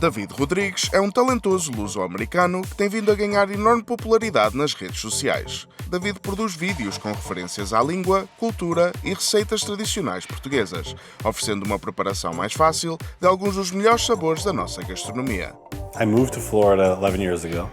David Rodrigues é um talentoso luso-americano que tem vindo a ganhar enorme popularidade nas redes sociais. David produz vídeos com referências à língua, cultura e receitas tradicionais portuguesas, oferecendo uma preparação mais fácil de alguns dos melhores sabores da nossa gastronomia. I moved to Florida 11 years ago,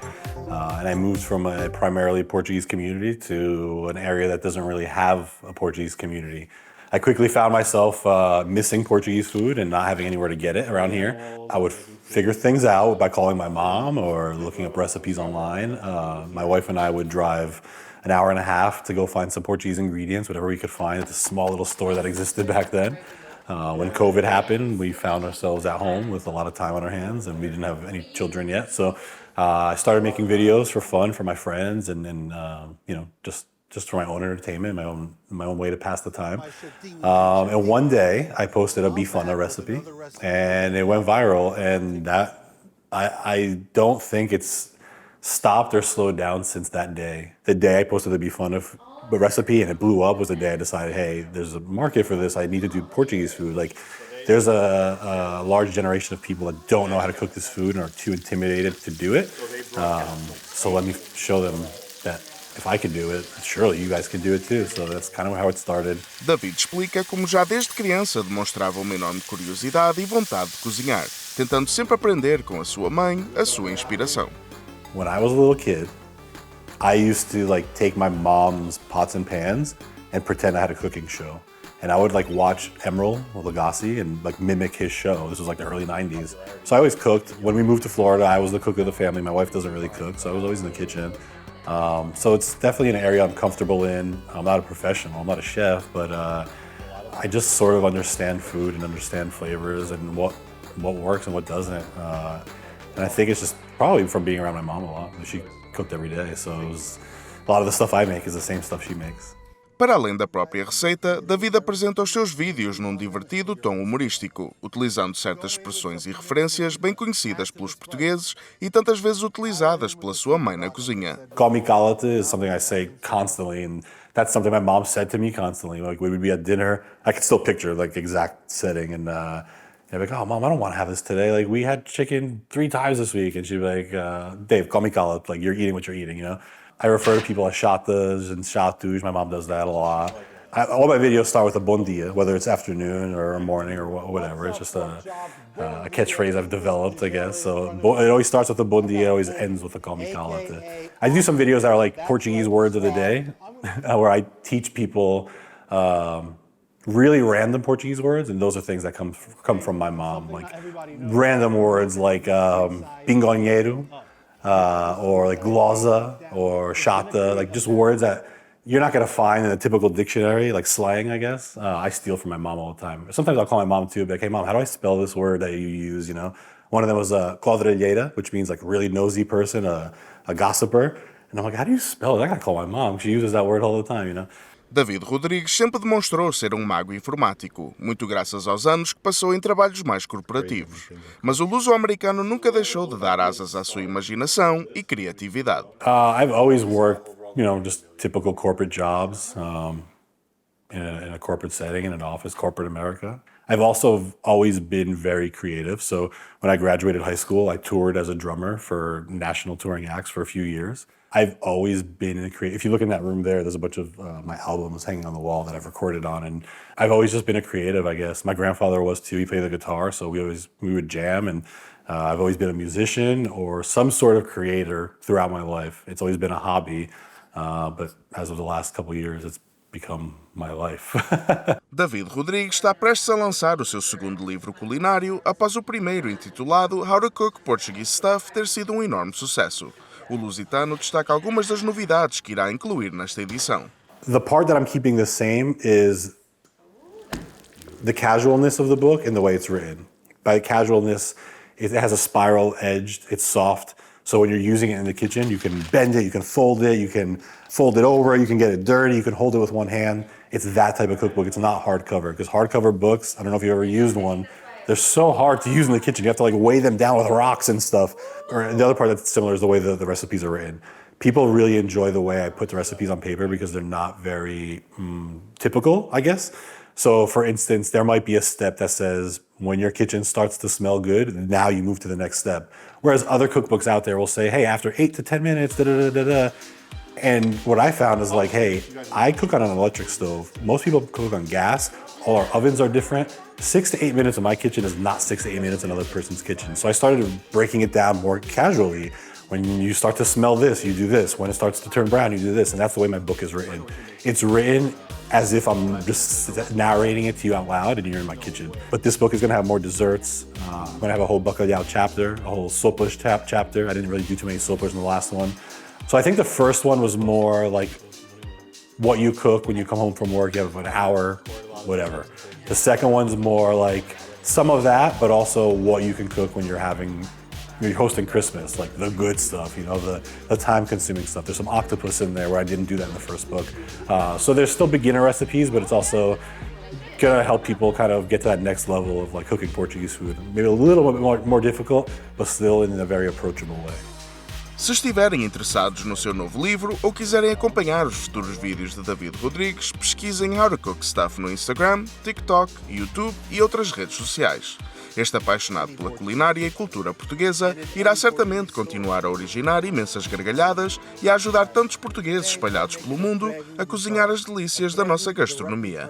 and I moved from a primarily Portuguese community to an area that doesn't really have a Portuguese community. I quickly found myself missing Portuguese food and not having anywhere to get it around here. I would figure things out by calling my mom or looking up recipes online. My wife and I would drive an hour and a half to go find some Portuguese ingredients, whatever we could find at this small little store that existed back then. When COVID happened, we found ourselves at home with a lot of time on our hands, and we didn't have any children yet. So I started making videos for fun for my friends, and just for my own entertainment, my own way to pass the time. And one day I posted a bifana recipe, and it went viral. And that I don't think it's stopped or slowed down since that day. The day I posted the bifana recipe and it blew up was the day I decided, hey, there's a market for this. I need to do Portuguese food. Like, there's a large generation of people that don't know how to cook this food and are too intimidated to do it. So let me show them that if I can do it, surely you guys can do it too. So that's kind of how it started. David explica como já desde criança demonstrava uma enorme curiosidade e vontade de cozinhar, tentando sempre aprender com a sua mãe a sua inspiração. When I was a little kid, I used to take my mom's pots and pans and pretend I had a cooking show. And I would watch Emeril Lagasse and mimic his show. This was the early 90s. So I always cooked. When we moved to Florida, I was the cook of the family. My wife doesn't really cook, so I was always in the kitchen. So it's definitely an area I'm comfortable in. I'm not a professional, I'm not a chef, but I just sort of understand food and understand flavors and what works and what doesn't. And I think it's just probably from being around my mom a lot. She cooked every day, so a lot of the stuff I make is the same stuff she makes. Para além da própria receita, David apresenta os seus vídeos num divertido tom humorístico, utilizando certas expressões e referências bem conhecidas pelos portugueses e tantas vezes utilizadas pela sua mãe na cozinha. Call me calate is something I say constantly, and that's something my mom said to me constantly. We would be at dinner, I could still picture exact setting, and I'd be like, oh, Mom, I don't want to have this today. We had chicken 3 times this week. And she'd be like, Dave, call me calate. You're eating what you're eating, you know? I refer to people as chatas and chatus. My mom does that a lot. All my videos start with a bom dia, whether it's afternoon or morning or whatever. It's just a catchphrase I've developed, I guess. So it always starts with a bom dia, always ends with a call me calate. I do some videos that are Portuguese words of the day, where I teach people really random Portuguese words, and those are things that come from my mom. Random words like pingonheiro, or glosa or chata, just words that you're not going to find in a typical dictionary, slang, I guess. I steal from my mom all the time. Sometimes I'll call my mom too, like, hey Mom, how do I spell this word that you use, you know? One of them was quadrilheira, which means really nosy person, a gossiper. And I'm like, how do you spell it? I gotta call my mom. She uses that word all the time, you know? David Rodrigues sempre demonstrou ser um mago informático, muito graças aos anos que passou em trabalhos mais corporativos. Mas o luso-americano nunca deixou de dar asas à sua imaginação e criatividade. I've always worked, just typical corporate jobs in a corporate setting, in an office, corporate America. I've also always been very creative. So when I graduated high school, I toured as a drummer for national touring acts for a few years. I've always been in if you look in that room there's a bunch of my albums hanging on the wall that I've recorded on, and I've always just been a creative, I guess. My grandfather was too. He played the guitar, so we would jam, and I've always been a musician or some sort of creator throughout my life. It's always been a hobby, but as of the last couple of years, it's become my life. David Rodrigues está prestes a lançar o seu segundo livro culinário após o primeiro, intitulado How to Cook Portuguese Stuff, ter sido um enorme sucesso. O lusitano destaca algumas das novidades que irá incluir nesta edição. The part that I'm keeping the same is the casualness of the book and the way it's written. By casualness, it has a spiral edge, it's soft. So when you're using it in the kitchen, you can bend it, you can fold it over, you can get it dirty, you can hold it with one hand. It's that type of cookbook. It's not hardcover, because hardcover books, I don't know if you've ever used one, they're so hard to use in the kitchen. You have to weigh them down with rocks and stuff. Or the other part that's similar is the way the recipes are written. People really enjoy the way I put the recipes on paper because they're not very typical, I guess. So for instance, there might be a step that says When your kitchen starts to smell good, now you move to the next step. Whereas other cookbooks out there will say, hey, after 8 to 10 minutes, da da da da da. And what I found is like, hey, I cook on an electric stove. Most people cook on gas. All our ovens are different. 6 to 8 minutes in my kitchen is not 6 to 8 minutes in another person's kitchen. So I started breaking it down more casually. When you start to smell this, you do this. When it starts to turn brown, you do this. And that's the way my book is written. It's written as if I'm just narrating it to you out loud and you're in my kitchen. But this book is gonna have more desserts. I'm gonna have a whole bacalhau chapter, a whole sopas chapter. I didn't really do too many sopas in the last one. So I think the first one was more like what you cook when you come home from work, you have an hour, whatever. The second one's more like some of that, but also what you can cook when you're hosting Christmas, like the good stuff, you know, the time-consuming stuff. There's some octopus in there where I didn't do that in the first book. So there's still beginner recipes, but it's also gonna help people kind of get to that next level of like cooking Portuguese food. Maybe a little bit more difficult, but still in a very approachable way. Se estiverem interessados no seu novo livro ou quiserem acompanhar os futuros vídeos de David Rodrigues, pesquisem How to Cook Stuff no Instagram, TikTok, YouTube e outras redes sociais. Este apaixonado pela culinária e cultura portuguesa irá certamente continuar a originar imensas gargalhadas e a ajudar tantos portugueses espalhados pelo mundo a cozinhar as delícias da nossa gastronomia.